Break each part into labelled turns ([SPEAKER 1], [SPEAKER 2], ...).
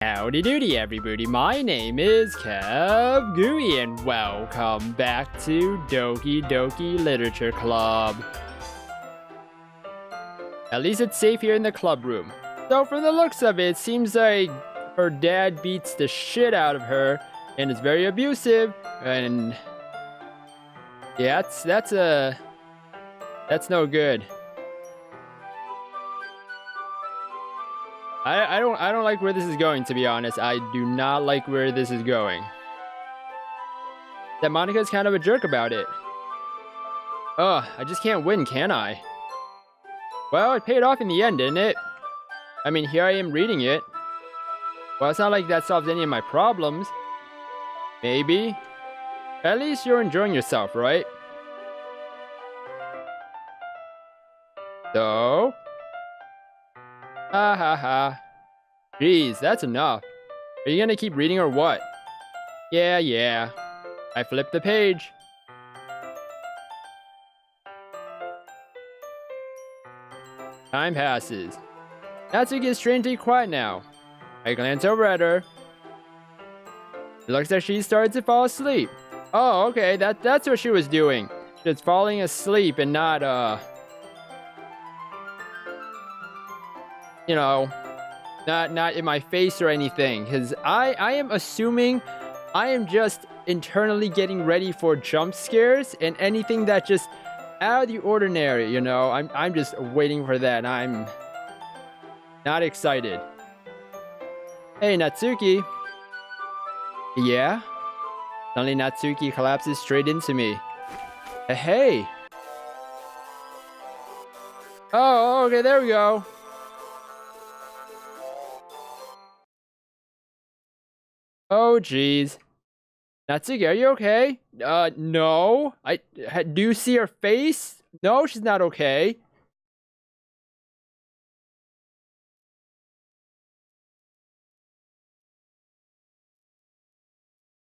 [SPEAKER 1] Howdy doody everybody, my name is KevGuuey and welcome back to Doki Doki Literature Club. At least it's safe here in the club room. So from the looks of it, seems like her dad beats the shit out of her and is very abusive, and yeah, that's no good. I don't like where this is going, to be honest. I do not like where this is going. That Monika's kind of a jerk about it. Ugh, I just can't win, can I? Well, it paid off in the end, didn't it? I mean, here I am reading it. Well, it's not like that solves any of my problems. Maybe. At least you're enjoying yourself, right? So? Ha ha ha. Jeez, that's enough. Are you gonna keep reading or what? Yeah. I flipped the page. Time passes. Natsuki is strangely quiet now. I glance over at her. It looks like she started to fall asleep. Oh, okay, that's what she was doing. Just falling asleep and not, you know, not in my face or anything. Because I am assuming I am just internally getting ready for jump scares and anything that just out of the ordinary, you know. I'm just waiting for that. I'm not excited. Hey, Natsuki. Yeah? Suddenly Natsuki collapses straight into me. Hey. Oh, okay, there we go. Oh, jeez. Natsuki, are you okay? No. Do you see her face? No, she's not okay.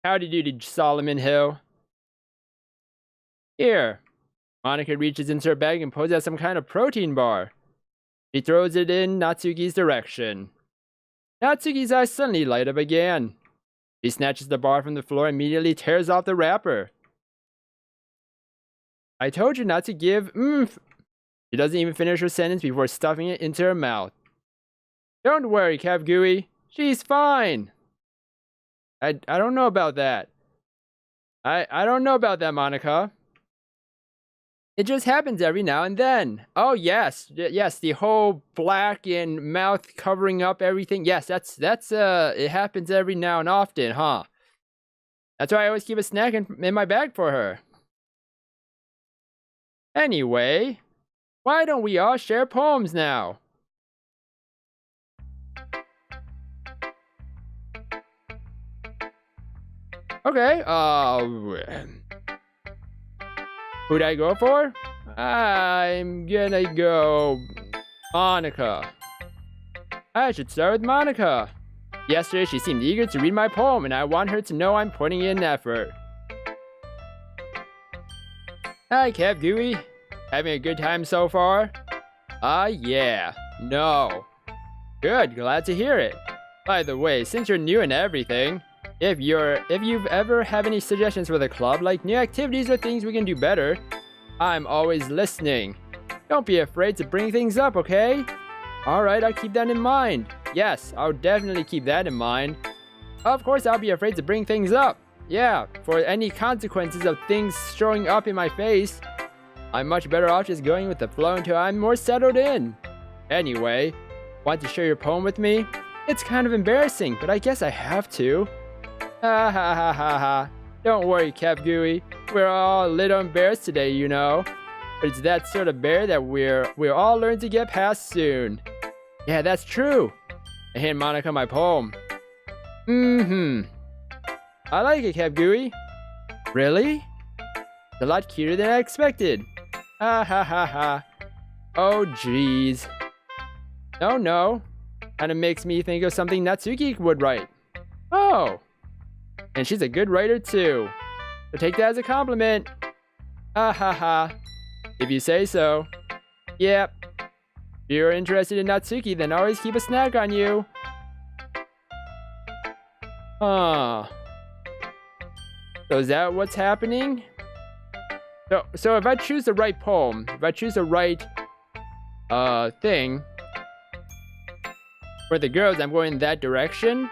[SPEAKER 1] Howdy doody, Solomon Hill. Here. Monika reaches into her bag and pulls out some kind of protein bar. She throws it in Natsuki's direction. Natsuki's eyes suddenly light up again. He snatches the bar from the floor and immediately tears off the wrapper. I told you not to give oomph. She doesn't even finish her sentence before stuffing it into her mouth. Don't worry, KevGuuey. She's fine. I don't know about that. I don't know about that, Monika. It just happens every now and then. Oh, yes, the whole black and mouth covering up everything. Yes, that's it happens every now and often, huh? That's why I always keep a snack in my bag for her. Anyway, why don't we all share poems now? Okay, who'd I go for? I'm gonna go Monika. I should start with Monika. Yesterday she seemed eager to read my poem and I want her to know I'm putting in effort. Hi, KevGuuey. Having a good time so far? Yeah. No. Good, glad to hear it. By the way, since you're new and everything, if you've ever have any suggestions for the club, like new activities or things we can do better, I'm always listening. Don't be afraid to bring things up, okay? Alright, I'll keep that in mind. Yes, I'll definitely keep that in mind. Of course, I'll be afraid to bring things up. Yeah, for any consequences of things showing up in my face, I'm much better off just going with the flow until I'm more settled in. Anyway, want to share your poem with me? It's kind of embarrassing, but I guess I have to. Ha ha ha ha ha. Don't worry, KevGuuey. We're all a little embarrassed today, you know. But it's that sort of bear that we'll all learn to get past soon. Yeah, that's true. I hand Monika my poem. I like it, KevGuuey. Really? It's a lot cuter than I expected. Ha ha ha ha. Oh, jeez. No. Kinda makes me think of something Natsuki would write. Oh. And she's a good writer too. So take that as a compliment. Ha ha ha. If you say so. Yep. If you're interested in Natsuki, then always keep a snack on you. Huh. So is that what's happening? So if I choose the right poem, if I choose the right thing for the girls, I'm going in that direction.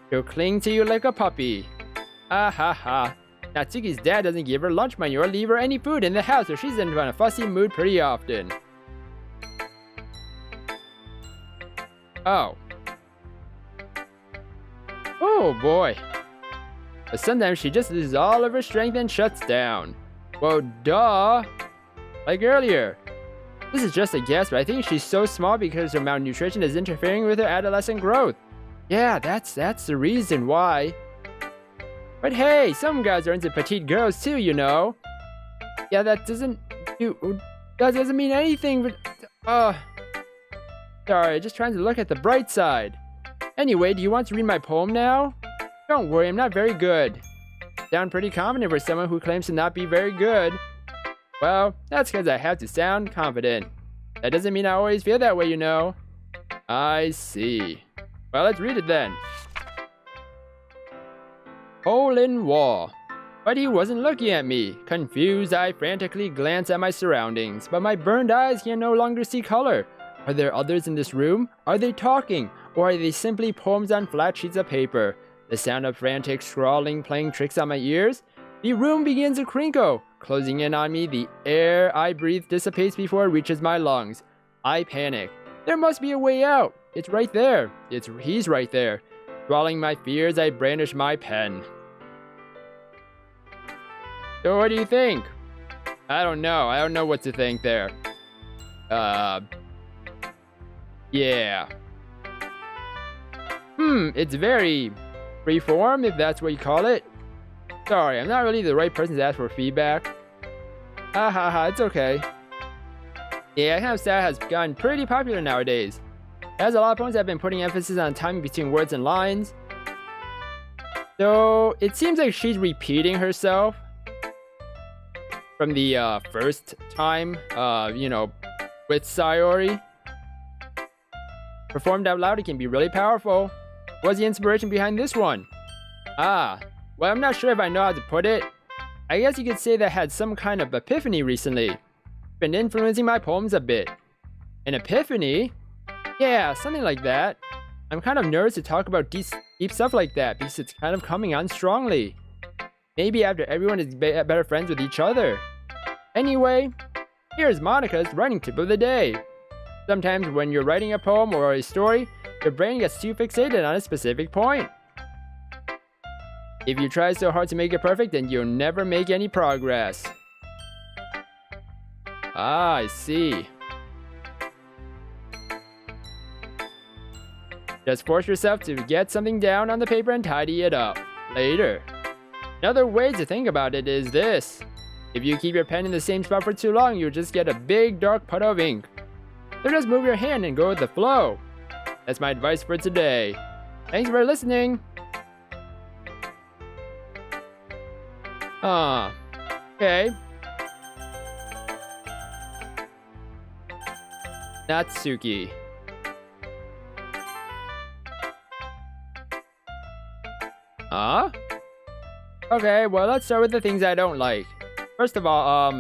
[SPEAKER 1] She'll cling to you like a puppy. Ah ha ha. Natsuki's dad doesn't give her lunch money or leave her any food in the house, so she's in a fussy mood pretty often. Oh. Oh boy. But sometimes she just loses all of her strength and shuts down. Well, duh. Like earlier. This is just a guess, but I think she's so small because her malnutrition is interfering with her adolescent growth. Yeah, that's the reason why. But hey, some guys are into petite girls too, you know. Yeah, that doesn't mean anything, but sorry, just trying to look at the bright side. Anyway, do you want to read my poem now? Don't worry, I'm not very good. Sound pretty confident for someone who claims to not be very good. Well, that's because I have to sound confident. That doesn't mean I always feel that way, you know. I see. Well, let's read it then. Hole in wall. But he wasn't looking at me. Confused, I frantically glanced at my surroundings, but my burned eyes can no longer see color. Are there others in this room? Are they talking? Or are they simply poems on flat sheets of paper? The sound of frantic scrawling playing tricks on my ears? The room begins to crinkle. Closing in on me, the air I breathe dissipates before it reaches my lungs. I panic. There must be a way out. It's right there. He's right there. Swallowing my fears, I brandish my pen. So what do you think? I don't know. I don't know what to think there. Yeah. It's very freeform, if that's what you call it. Sorry, I'm not really the right person to ask for feedback. It's okay. Yeah, that kind of style has gotten pretty popular nowadays. It has a lot of poems that have been putting emphasis on timing between words and lines. So, it seems like she's repeating herself from the first time, with Sayori. Performed out loud, it can be really powerful. What's the inspiration behind this one? Well, I'm not sure if I know how to put it. I guess you could say that I had some kind of epiphany recently. Been influencing my poems a bit. An epiphany? Yeah, something like that. I'm kind of nervous to talk about deep stuff like that because it's kind of coming on strongly. Maybe after everyone is better friends with each other. Anyway, here's Monika's writing tip of the day. Sometimes when you're writing a poem or a story, your brain gets too fixated on a specific point. If you try so hard to make it perfect, then you'll never make any progress. I see. Just force yourself to get something down on the paper and tidy it up later. Another way to think about it is this. If you keep your pen in the same spot for too long, you'll just get a big dark puddle of ink. So just move your hand and go with the flow. That's my advice for today. Thanks for listening. Okay. Natsuki. Okay, well, let's start with the things I don't like. First of all,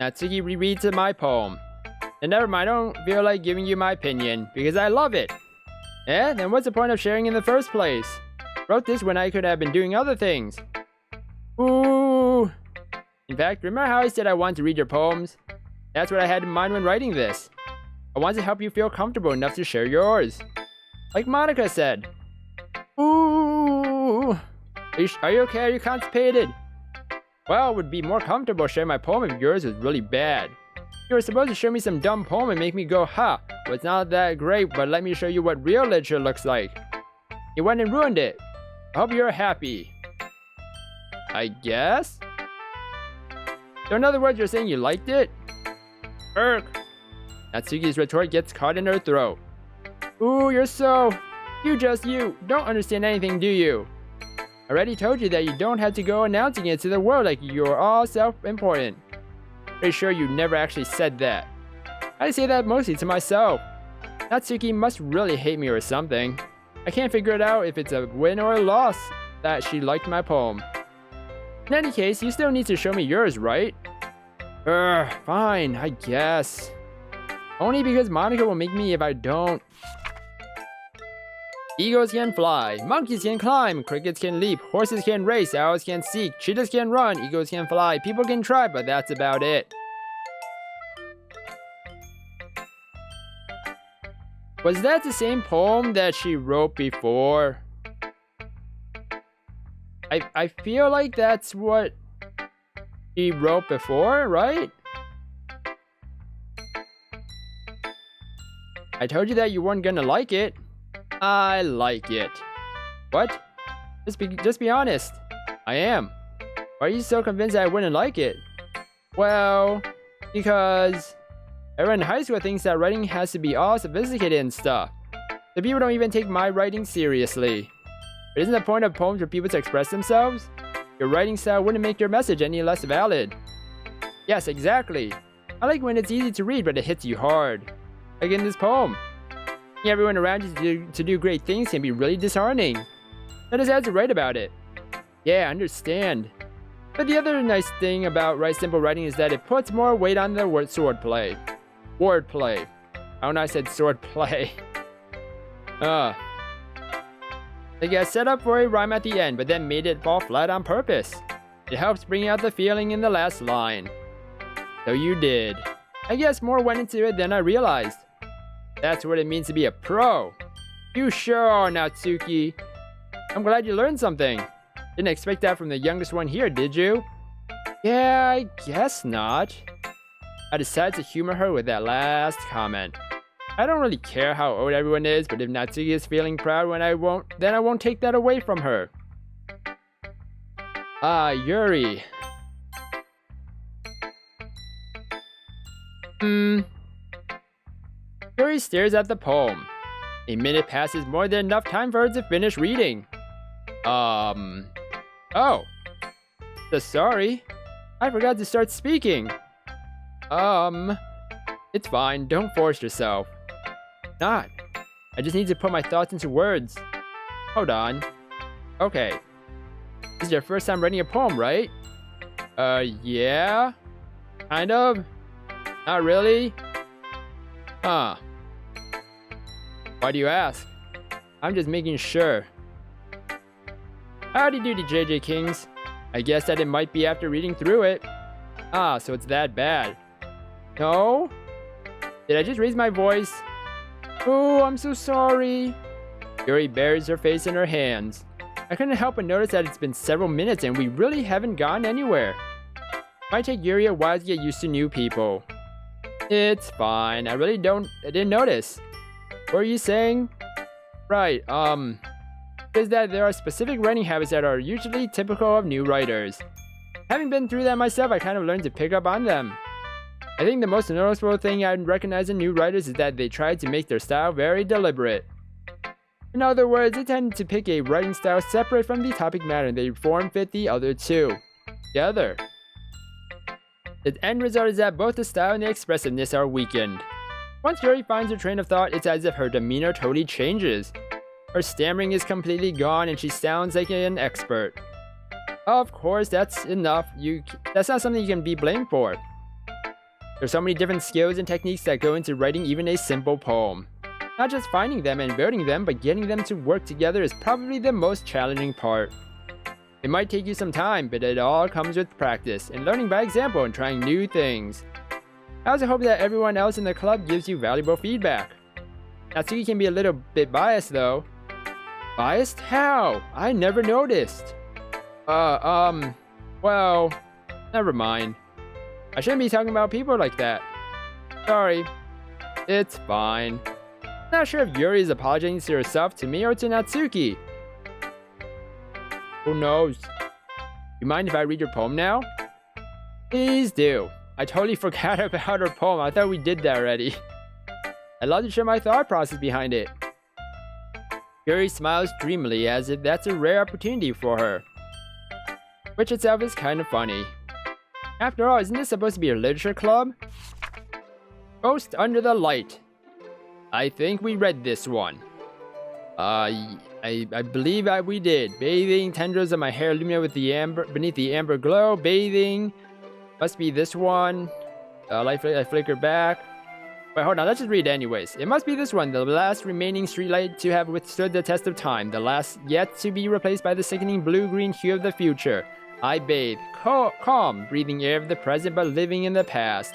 [SPEAKER 1] Natsuki rereads my poem. And never mind, I don't feel like giving you my opinion, because I love it. Eh? Then what's the point of sharing in the first place? Wrote this when I could have been doing other things. Ooh. In fact, remember how I said I wanted to read your poems? That's what I had in mind when writing this. I wanted to help you feel comfortable enough to share yours. Like Monika said. Ooh. Are you okay? Are you constipated? Well, it would be more comfortable sharing my poem if yours was really bad. You were supposed to show me some dumb poem and make me go, ha, well, it's not that great, but let me show you what real literature looks like. You went and ruined it. I hope you're happy. I guess? So in other words, you're saying you liked it? Irk. Natsuki's retort gets caught in her throat. Ooh, you don't understand anything, do you? I already told you that you don't have to go announcing it to the world like you're all self-important. Pretty sure you never actually said that. I say that mostly to myself. Natsuki must really hate me or something. I can't figure it out if it's a win or a loss that she liked my poem. In any case, you still need to show me yours, right? Fine, I guess. Only because Monika will make me if I don't. Eagles can fly, monkeys can climb, crickets can leap, horses can race, owls can seek, cheetahs can run, eagles can fly, people can try, but that's about it. Was that the same poem that she wrote before? I feel like that's what she wrote before, right? I told you that you weren't gonna like it. I like it. What? Just be honest. I am. Why are you so convinced that I wouldn't like it? Well, because everyone in high school thinks that writing has to be all sophisticated and stuff. The people don't even take my writing seriously. But isn't the point of poems for people to express themselves? Your writing style wouldn't make your message any less valid. Yes, exactly. I like when it's easy to read, but it hits you hard. Like in this poem. Getting everyone around you to do great things can be really disheartening. That is how to write about it. Yeah, I understand. But the other nice thing about simple writing is that it puts more weight on the word swordplay. Wordplay. I don't know, I said swordplay. They get set up for a rhyme at the end, but then made it fall flat on purpose. It helps bring out the feeling in the last line. So you did. I guess more went into it than I realized. That's what it means to be a pro. You sure are, Natsuki. I'm glad you learned something. Didn't expect that from the youngest one here, did you? Yeah, I guess not. I decided to humor her with that last comment. I don't really care how old everyone is, but if Natsuki is feeling proud then I won't take that away from her. Yuri. Yuri stares at the poem. A minute passes, more than enough time for her to finish reading. Oh. Sorry. I forgot to start speaking. It's fine, don't force yourself. Not. I just need to put my thoughts into words. Hold on. Okay. This is your first time writing a poem, right? Yeah? Kind of? Not really? Huh. Why do you ask? I'm just making sure. Howdy doody, JJ Kings. I guess that it might be after reading through it. So it's that bad. No? Did I just raise my voice? Oh, I'm so sorry. Yuri buries her face in her hands. I couldn't help but notice that it's been several minutes and we really haven't gone anywhere. Might take Yuri a while to get used to new people. It's fine. I didn't notice. What were you saying? Right, is that there are specific writing habits that are usually typical of new writers. Having been through that myself, I kind of learned to pick up on them. I think the most noticeable thing I recognize in new writers is that they try to make their style very deliberate. In other words, they tend to pick a writing style separate from the topic matter and they form fit the other two together. The end result is that both the style and the expressiveness are weakened. Once Yuri finds her train of thought, it's as if her demeanor totally changes. Her stammering is completely gone and she sounds like an expert. Of course, that's enough. That's not something you can be blamed for. There's so many different skills and techniques that go into writing even a simple poem. Not just finding them and building them, but getting them to work together is probably the most challenging part. It might take you some time, but it all comes with practice and learning by example and trying new things. I also hope that everyone else in the club gives you valuable feedback. Natsuki can be a little bit biased though. Biased? How? I never noticed. Well, never mind. I shouldn't be talking about people like that. Sorry. It's fine. Not sure if Yuri is apologizing to herself, to me, or to Natsuki. Who knows? You mind if I read your poem now? Please do. I totally forgot about her poem. I thought we did that already. I'd love to share my thought process behind it. Yuri smiles dreamily as if that's a rare opportunity for her. Which itself is kind of funny. After all, isn't this supposed to be a literature club? Ghost Under the Light. I think we read this one. I believe we did. Bathing, tendrils of my hair illuminated with the amber beneath the amber glow. Bathing. Must be this one. I flicker back. Wait, hold on. Let's just read it anyways. It must be this one. The last remaining streetlight to have withstood the test of time. The last yet to be replaced by the sickening blue-green hue of the future. I bathe. Calm. Breathing air of the present but living in the past.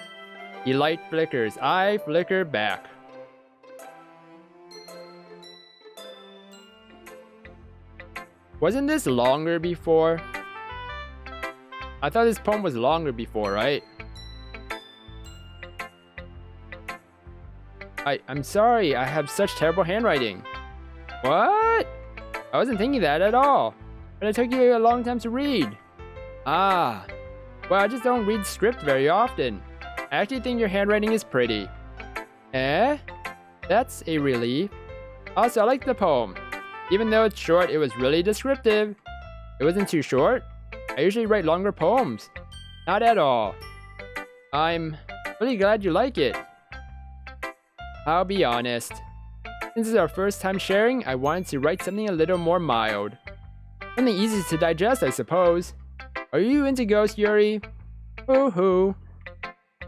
[SPEAKER 1] The light flickers. I flicker back. Wasn't this longer before? I thought this poem was longer before, right? I'm sorry, I have such terrible handwriting. What? I wasn't thinking that at all. But it took you a long time to read. Ah. Well, I just don't read script very often. I actually think your handwriting is pretty. Eh? That's a relief. Also, I like the poem. Even though it's short, it was really descriptive. It wasn't too short. I usually write longer poems. Not at all. I'm really glad you like it. I'll be honest. Since it's our first time sharing, I wanted to write something a little more mild. Something easy to digest, I suppose. Are you into ghosts, Yuri? Hoo-hoo.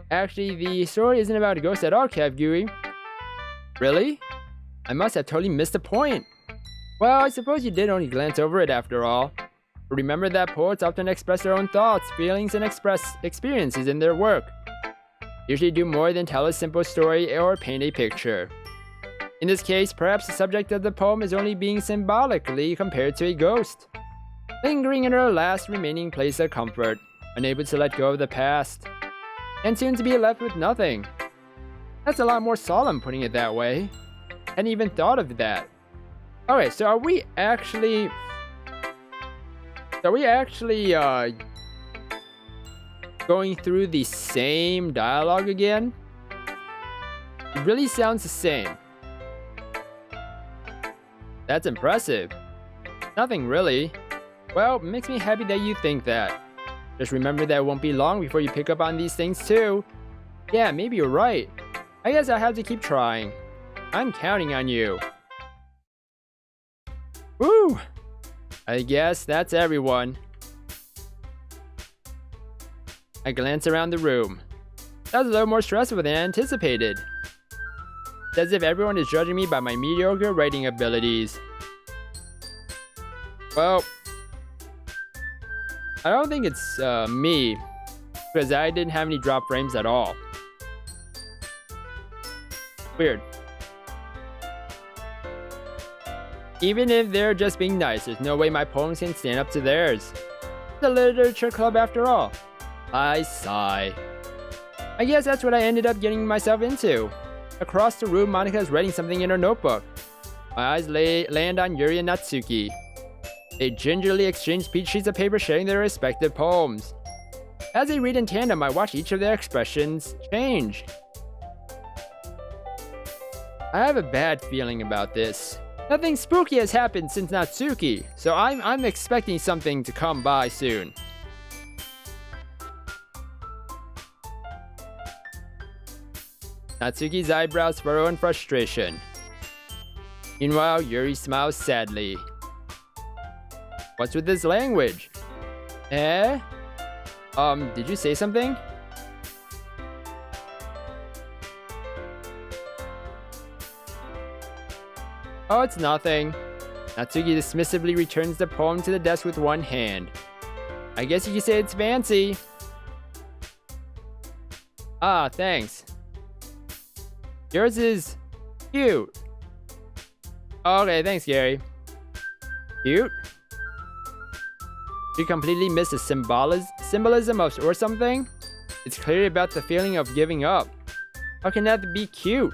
[SPEAKER 1] Actually, the story isn't about a ghost at all, KevGuuey. Really? I must have totally missed the point. Well, I suppose you did only glance over it after all. But remember that poets often express their own thoughts, feelings, and express experiences in their work. Usually do more than tell a simple story or paint a picture. In this case, perhaps the subject of the poem is only being symbolically compared to a ghost, lingering in her last remaining place of comfort, unable to let go of the past, and soon to be left with nothing. That's a lot more solemn putting it that way. Hadn't even thought of that. Okay, so are we actually going through the same dialogue again? It really sounds the same. That's impressive. Nothing really. Well, it makes me happy that you think that. Just remember that it won't be long before you pick up on these things too. Yeah, maybe you're right. I guess I have to keep trying. I'm counting on you. Woo! I guess that's everyone. I glance around the room. That was a little more stressful than anticipated. It's as if everyone is judging me by my mediocre writing abilities. Well, I don't think it's me, because I didn't have any drop frames at all. Weird. Even if they're just being nice, there's no way my poems can stand up to theirs. The literature club after all. I sigh. I guess that's what I ended up getting myself into. Across the room, Monika is writing something in her notebook. My eyes land on Yuri and Natsuki. They gingerly exchange sheets of paper sharing their respective poems. As they read in tandem, I watch each of their expressions change. I have a bad feeling about this. Nothing spooky has happened since Natsuki, so I'm expecting something to come by soon. Natsuki's eyebrows furrow in frustration. Meanwhile, Yuri smiles sadly. What's with this language? Eh? Did you say something? Oh, it's nothing. Natsuki dismissively returns the poem to the desk with one hand. I guess you could say it's fancy. Ah, thanks. Yours is cute. Okay, thanks, Gary. Cute? You completely miss the symbolism of or something? It's clearly about the feeling of giving up. How can that be cute?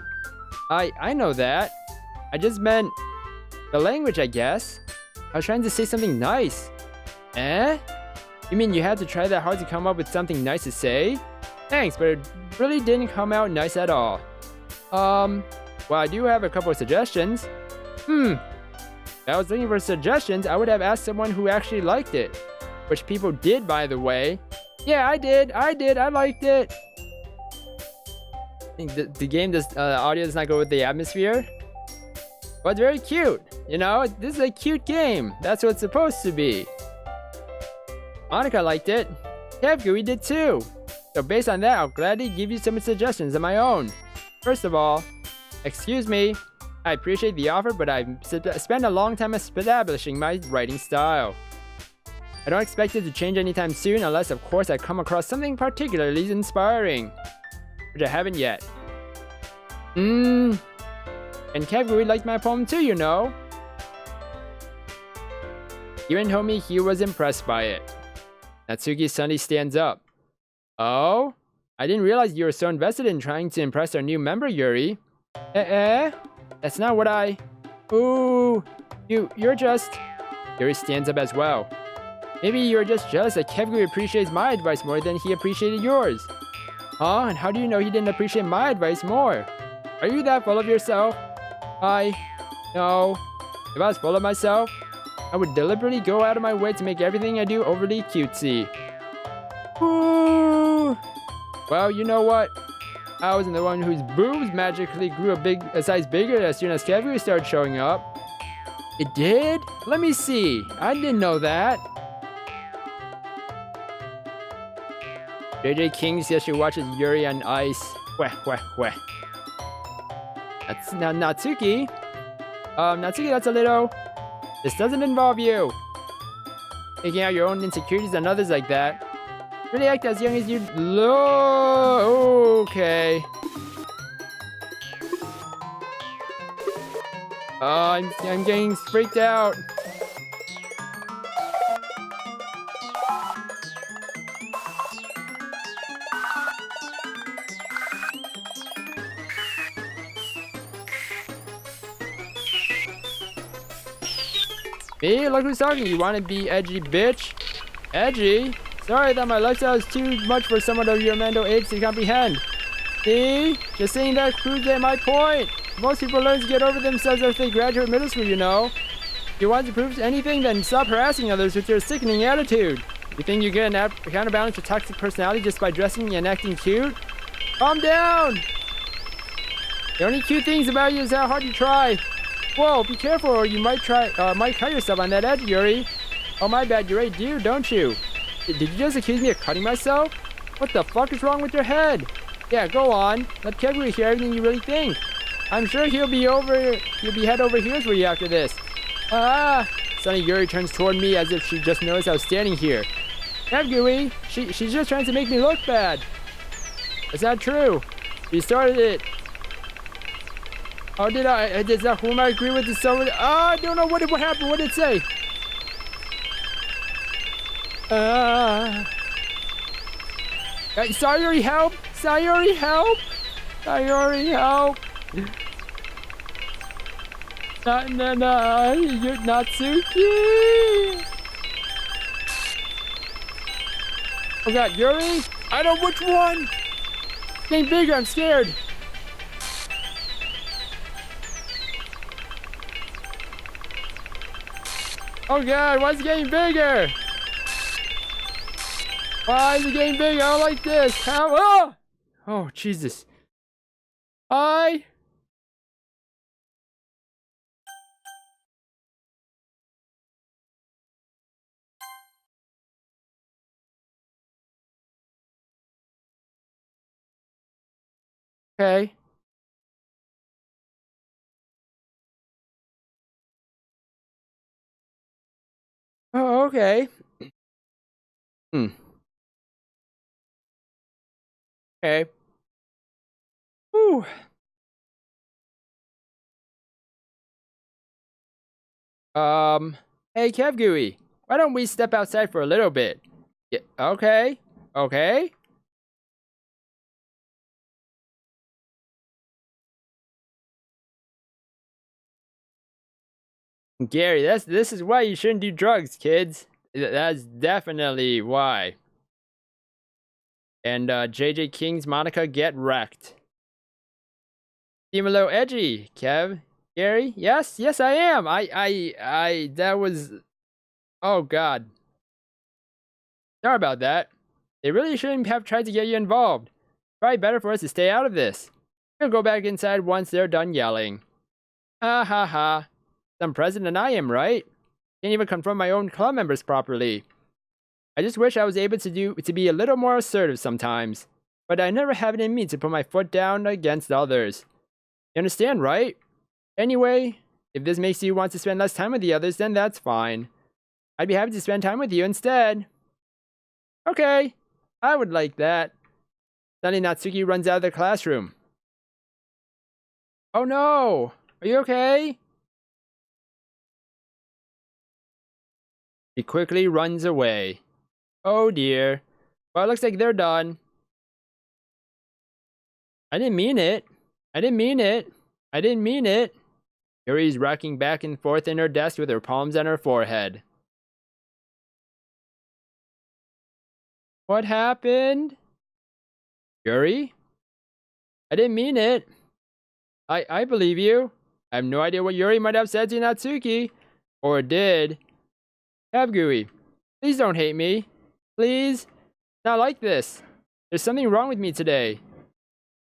[SPEAKER 1] I know that. I just meant the language, I guess. I was trying to say something nice. Eh? You mean you had to try that hard to come up with something nice to say? Thanks, but it really didn't come out nice at all. Well, I do have a couple of suggestions. If I was looking for suggestions, I would have asked someone who actually liked it. Which people did, by the way. Yeah, I did. I liked it. I think the game does, audio does not go with the atmosphere. Well, it's very cute. You know, this is a cute game. That's what it's supposed to be. Monika liked it. KevGuuey did too. So based on that, I'll gladly give you some suggestions of my own. First of all, excuse me. I appreciate the offer, but I've spent a long time establishing my writing style. I don't expect it to change anytime soon unless, of course, I come across something particularly inspiring. Which I haven't yet. And KevGuuey liked my poem too, you know. He even told me he was impressed by it. Natsuki suddenly stands up. Oh? I didn't realize you were so invested in trying to impress our new member, Yuri. That's not what I... Ooh, you're just... Yuri stands up as well. Maybe you're just jealous that KevGuuey appreciates my advice more than he appreciated yours. Huh? And how do you know he didn't appreciate my advice more? Are you that full of yourself? No. If I was full of myself, I would deliberately go out of my way to make everything I do overly cutesy. Ooh. Well, you know what? I wasn't the one whose boobs magically grew a size bigger as soon as KevGuuey started showing up. It did? Let me see. I didn't know that. JJ King says she watches Yuri on Ice. Weh. That's now Natsuki. Natsuki, that's a little... This doesn't involve you. Taking out your own insecurities on others like that. Really act as young as you... Okay. I'm getting freaked out. Me? Look who's talking. You wanna be edgy, bitch? Edgy? Sorry that my lifestyle is too much for someone of your mental age to comprehend. See? Just saying that proves my point. Most people learn to get over themselves after they graduate middle school, you know. If you want to prove anything, then stop harassing others with your sickening attitude. You think you get a counterbalance to toxic personality just by dressing and acting cute? Calm down! The only cute things about you is how hard you try. Whoa, be careful or you might cut yourself on that edge, Yuri. Oh my bad, you already do, don't you? Did you just accuse me of cutting myself? What the fuck is wrong with your head? Yeah, go on. Let KevGuuey hear everything you really think. I'm sure he'll be head over heels for you after this. Suddenly Yuri turns toward me as if she just noticed I was standing here. KevGuuey, she's just trying to make me look bad. That's not true. She started it. Oh, did I? Does that whom I agree with is so... I don't know what happened. What did it say? Sayori, help! Sayori, help! Sayori, help! You're Natsuki! Oh god, Yuri? I know which one! It's getting bigger, I'm scared! Oh god, why is it getting bigger? Why is it getting bigger? I don't like this. How? Oh, Jesus. Okay. Oh, okay. Okay. Whew. Hey, KevGuuey, why don't we step outside for a little bit? Yeah, okay. Okay. Gary, this is why you shouldn't do drugs, kids. That's definitely why. And JJ King's Monika, get wrecked. Seem a little edgy, Kev. Gary? Yes, I am. That was... Oh, God. Sorry about that. They really shouldn't have tried to get you involved. Probably better for us to stay out of this. We'll go back inside once they're done yelling. Ha ha ha. Some president I am, right? Can't even confront my own club members properly. I just wish I was able to be a little more assertive sometimes. But I never have it in me to put my foot down against others. You understand, right? Anyway, if this makes you want to spend less time with the others, then that's fine. I'd be happy to spend time with you instead. Okay, I would like that. Suddenly Natsuki runs out of the classroom. Oh no! Are you okay? She quickly runs away. Oh dear. Well, it looks like they're done. I didn't mean it. I didn't mean it. I didn't mean it. Yuri's rocking back and forth in her desk with her palms on her forehead. What happened? Yuri? I didn't mean it. I believe you. I have no idea what Yuri might have said to Natsuki. Or did. KevGuuey, please don't hate me. Please? Not like this. There's something wrong with me today.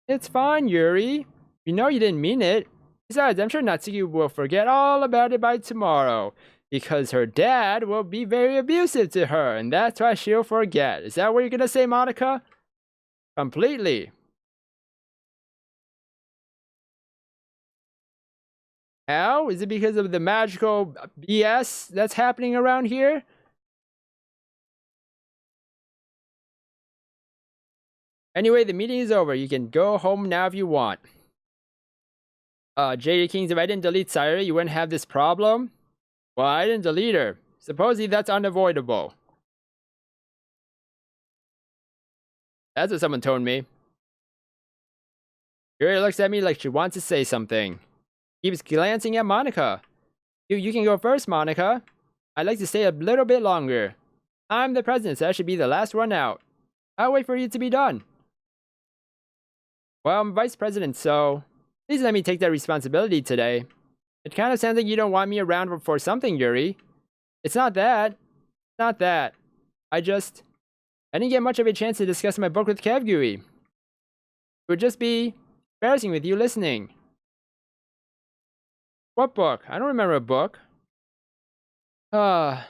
[SPEAKER 1] It's fine, Yuri. You know you didn't mean it. Besides, I'm sure Natsuki will forget all about it by tomorrow. Because her dad will be very abusive to her, and that's why she'll forget. Is that what you're gonna say, Monika? Completely. How? Is it because of the magical BS that's happening around here? Anyway, the meeting is over. You can go home now if you want. Jaded Kings, if I didn't delete Sayori, you wouldn't have this problem? Well, I didn't delete her. Supposedly that's unavoidable. That's what someone told me. Yuri looks at me like she wants to say something. Keeps glancing at Monika. You can go first, Monika. I'd like to stay a little bit longer. I'm the president, so I should be the last one out. I'll wait for you to be done. Well, I'm vice president, so please let me take that responsibility today. It kind of sounds like you don't want me around for something, Yuri. It's not that. Not that. I didn't get much of a chance to discuss my book with KevGuuey. It would just be embarrassing with you listening. What book? I don't remember a book. I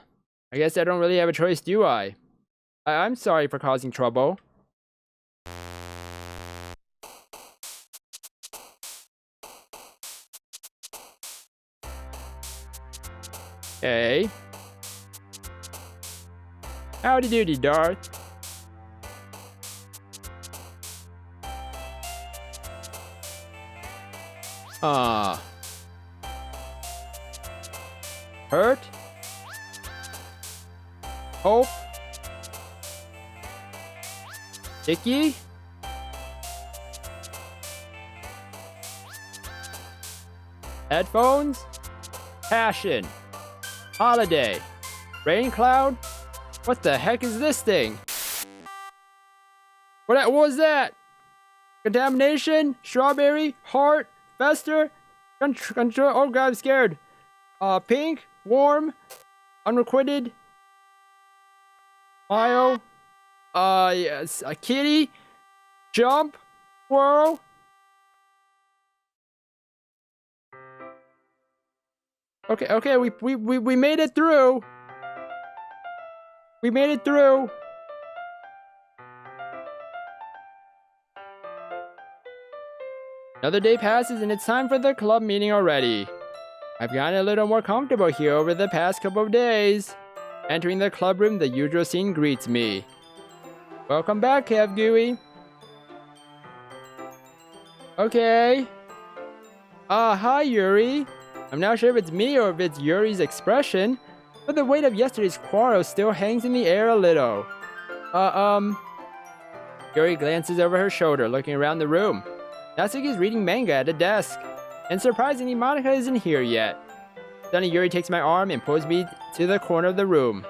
[SPEAKER 1] guess I don't really have a choice, do I? I'm sorry for causing trouble. Hey. Howdy doody, Darth. Hurt? Hope? Icky? Headphones? Passion? Holiday? Rain cloud? What the heck is this thing? What was that? Contamination? Strawberry? Heart? Fester? Control? Oh god, I'm scared. Pink? Warm? Unrequited? Bio? Yes. A kitty? Jump? Whirl? Okay, we made it through. We made it through. Another day passes and it's time for the club meeting already. I've gotten a little more comfortable here over the past couple of days. Entering the club room, the usual scene greets me. Welcome back, KevGuuey. Okay. Hi, Yuri. I'm not sure if it's me or if it's Yuri's expression, but the weight of yesterday's quarrel still hangs in the air a little. Yuri glances over her shoulder, looking around the room. Natsuki is reading manga at a desk. And surprisingly, Monika isn't here yet. Suddenly, Yuri takes my arm and pulls me to the corner of the room.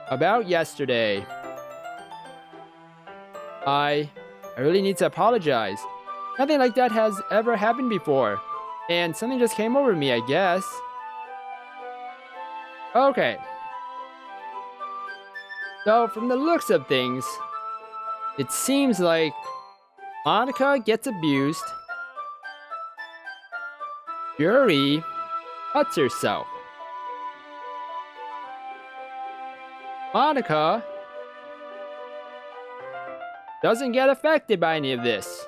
[SPEAKER 1] About yesterday. I really need to apologize. Nothing like that has ever happened before. And something just came over me, I guess. Okay. So, from the looks of things, it seems like Monika gets abused. Yuri cuts herself. Monika doesn't get affected by any of this.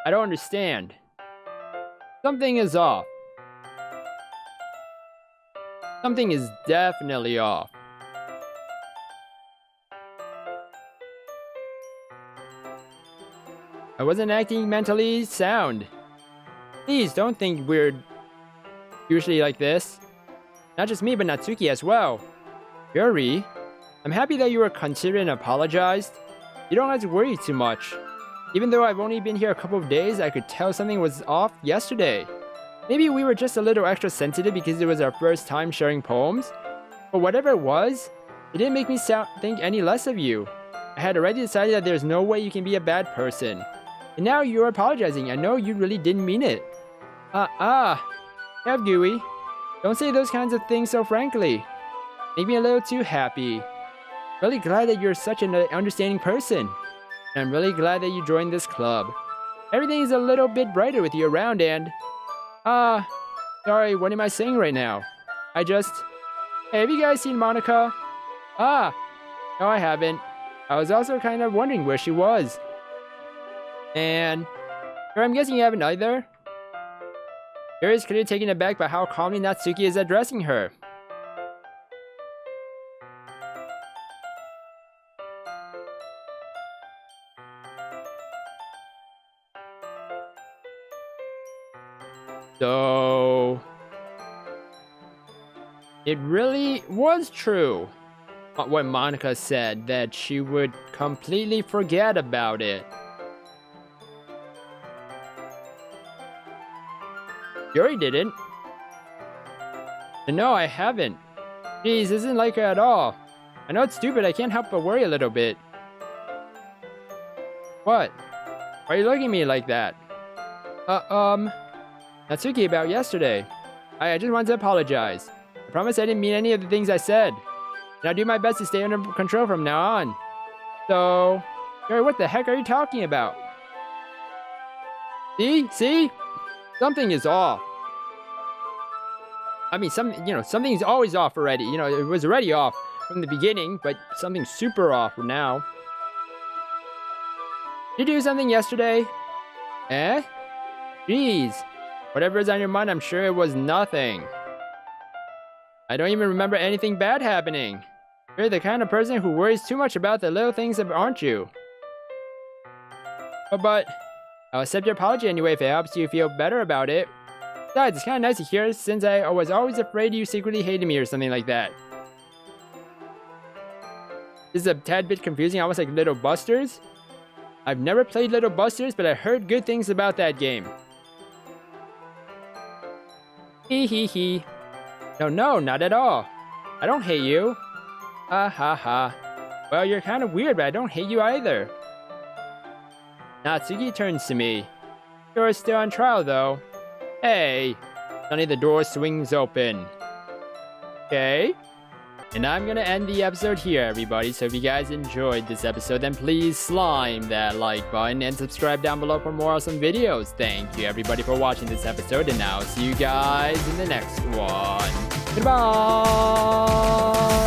[SPEAKER 1] I don't understand. Something is off. Something is definitely off. I wasn't acting mentally sound. Please don't think we're usually like this. Not just me, but Natsuki as well. Yuri, I'm happy that you were considerate and apologized. You don't have to worry too much. Even though I've only been here a couple of days, I could tell something was off yesterday. Maybe we were just a little extra sensitive because it was our first time sharing poems. But whatever it was, it didn't make me think any less of you. I had already decided that there's no way you can be a bad person. And now you're apologizing. I know you really didn't mean it. KevGuuey, don't say those kinds of things so frankly. Make me a little too happy. Really glad that you're such an understanding person. And I'm really glad that you joined this club. Everything is a little bit brighter with you around and... sorry, what am I saying right now? Hey, have you guys seen Monika? No, I haven't. I was also kind of wondering where she was. And... I'm guessing you haven't either? Yuri is clearly taken aback by how calmly Natsuki is addressing her. So... it really was true what Monika said, that she would completely forget about it. Yuri didn't. No, I haven't. Jeez, this isn't like her at all. I know it's stupid, I can't help but worry a little bit. What? Why are you looking at me like that? Natsuki, about yesterday. I just wanted to apologize. I promise I didn't mean any of the things I said. And I'll do my best to stay under control from now on. So... Yuri, what the heck are you talking about? See? Something is off. I mean, something's always off already. It was already off from the beginning, but something's super off now. Did you do something yesterday? Eh? Jeez. Whatever is on your mind, I'm sure it was nothing. I don't even remember anything bad happening. You're the kind of person who worries too much about the little things, aren't you? But... I'll accept your apology anyway if it helps you feel better about it. Besides, it's kind of nice to hear since I was always afraid you secretly hated me or something like that. This is a tad bit confusing, almost like Little Busters. I've never played Little Busters, but I heard good things about that game. Hee. No, not at all. I don't hate you. Ha. Well, you're kind of weird, but I don't hate you either. Natsuki turns to me. Door's still on trial, though. Hey! Suddenly the door swings open. Okay? And I'm gonna end the episode here, everybody. So if you guys enjoyed this episode, then please slime that like button and subscribe down below for more awesome videos. Thank you, everybody, for watching this episode, and I'll see you guys in the next one. Goodbye!